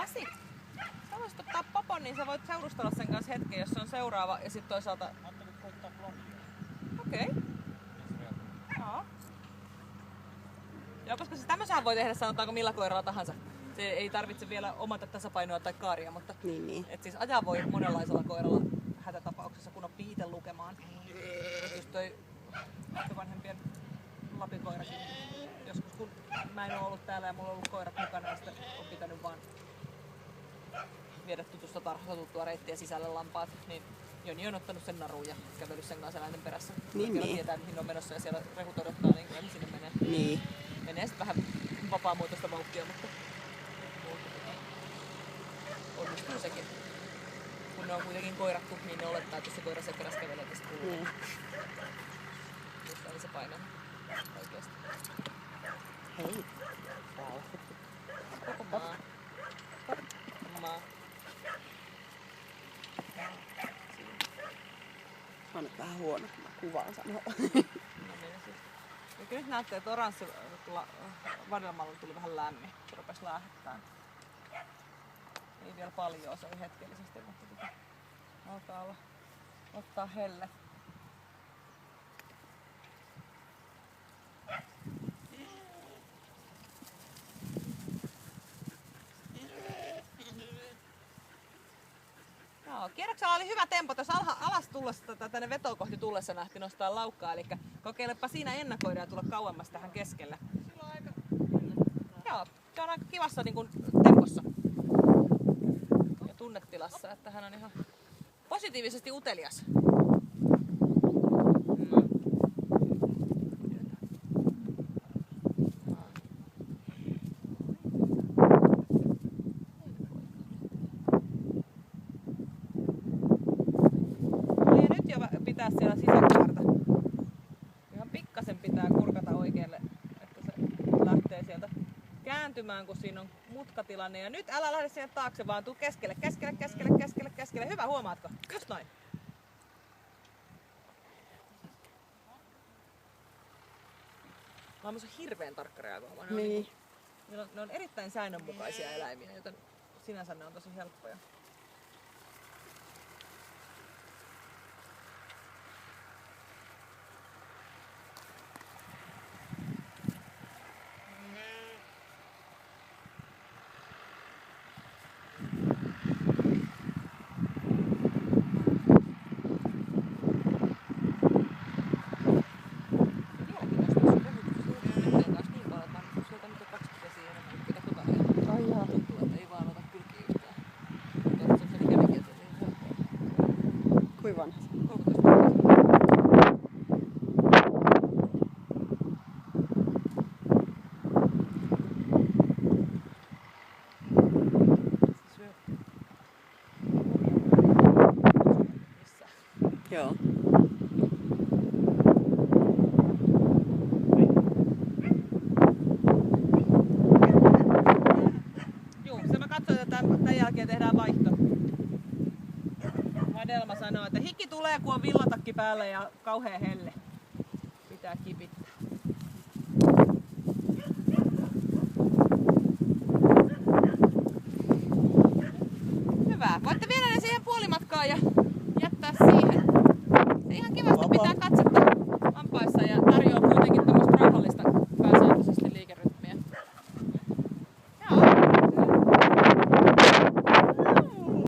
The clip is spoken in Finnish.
Pasi, sä voisit ottaa popon, niin sä voit seurustella sen kanssa hetken, jos se on seuraava. Ja sit toisaalta... Okei. Joo. Joo, koska siis tämmösään voi tehdä sanotaanko millä koiralla tahansa. Se ei tarvitse vielä omata tasapainoa tai kaaria, mutta et siis ajaa voi monenlaisella koiralla hätätapauksessa, kun oppii itse lukemaan. Just toi vanhempien lapikoirakin. Joskus kun mä en ole ollut täällä ja mulla on ollut koirat mukana, ja sitten on pitänyt vaan viedä tutusta tarhasta tuttua reittiä sisälle lampaat, niin Joni on ottanut sen naruun ja kävellyt sen kanssa eläinten perässä. Niin. Tietää mihin on menossa ja siellä rehut odottaa, niin kyllä sinne menee. Niin. Menee sitten vähän vapaamuotoista vauhtia, mutta onnistuu sekin. Kun ne on kuitenkin koirattu, niin ne olettaa, että jos se koira sen perässä kävelee, niin se kuuluu. Mutta ei se painaa oikeesti. Hei. Koko maa. Maa. Se on nyt vähän huono, kun mä kuvaan sanoa. Ja nyt näyttää, että oranssilla vadelmalla tuli vähän lämmin. Se rupesi läähettämään. Ei vielä paljon, se oli hetkellisesti, mutta alkaa olla ottaa helle. Joo, kierroksella oli hyvä tempo. Tuossa alas tullessa, tänne vetoon kohti tullessa nähtiin nostaa laukkaa, eli kokeilepa siinä ennakoida ja tulla kauemmas tähän keskelle. Joo, se on aika kivassa niin kuin tempossa ja tunnetilassa, että hän on ihan positiivisesti utelias. Ja nyt jo pitää siellä sisäkaarta. Ihan pikkasen pitää kurkata oikealle, että se lähtee sieltä kääntymään, kun siinä on mutkatilanne. Ja nyt älä lähde sinne taakse, vaan tuu keskelle, keskelle. Hyvä, huomaatko? Just noin. Maailmassa on hirveän tarkka reagoimaan. Niin. Ne on erittäin säännönmukaisia eläimiä, joten sinänsä ne on tosi helppoja. Kuinka vanha? 13. Joo. Juu, se mä katsoin, että tämän jälkeen tehdään vaihto. Vadelma sanoo, että hiki tulee, kun on villatakki päällä ja kauhea helle. Pitää kipittää. Hyvä. Voitte viedä ne siihen puolimatkaan ja jättää siihen. Se ihan kivasti pitää katsella.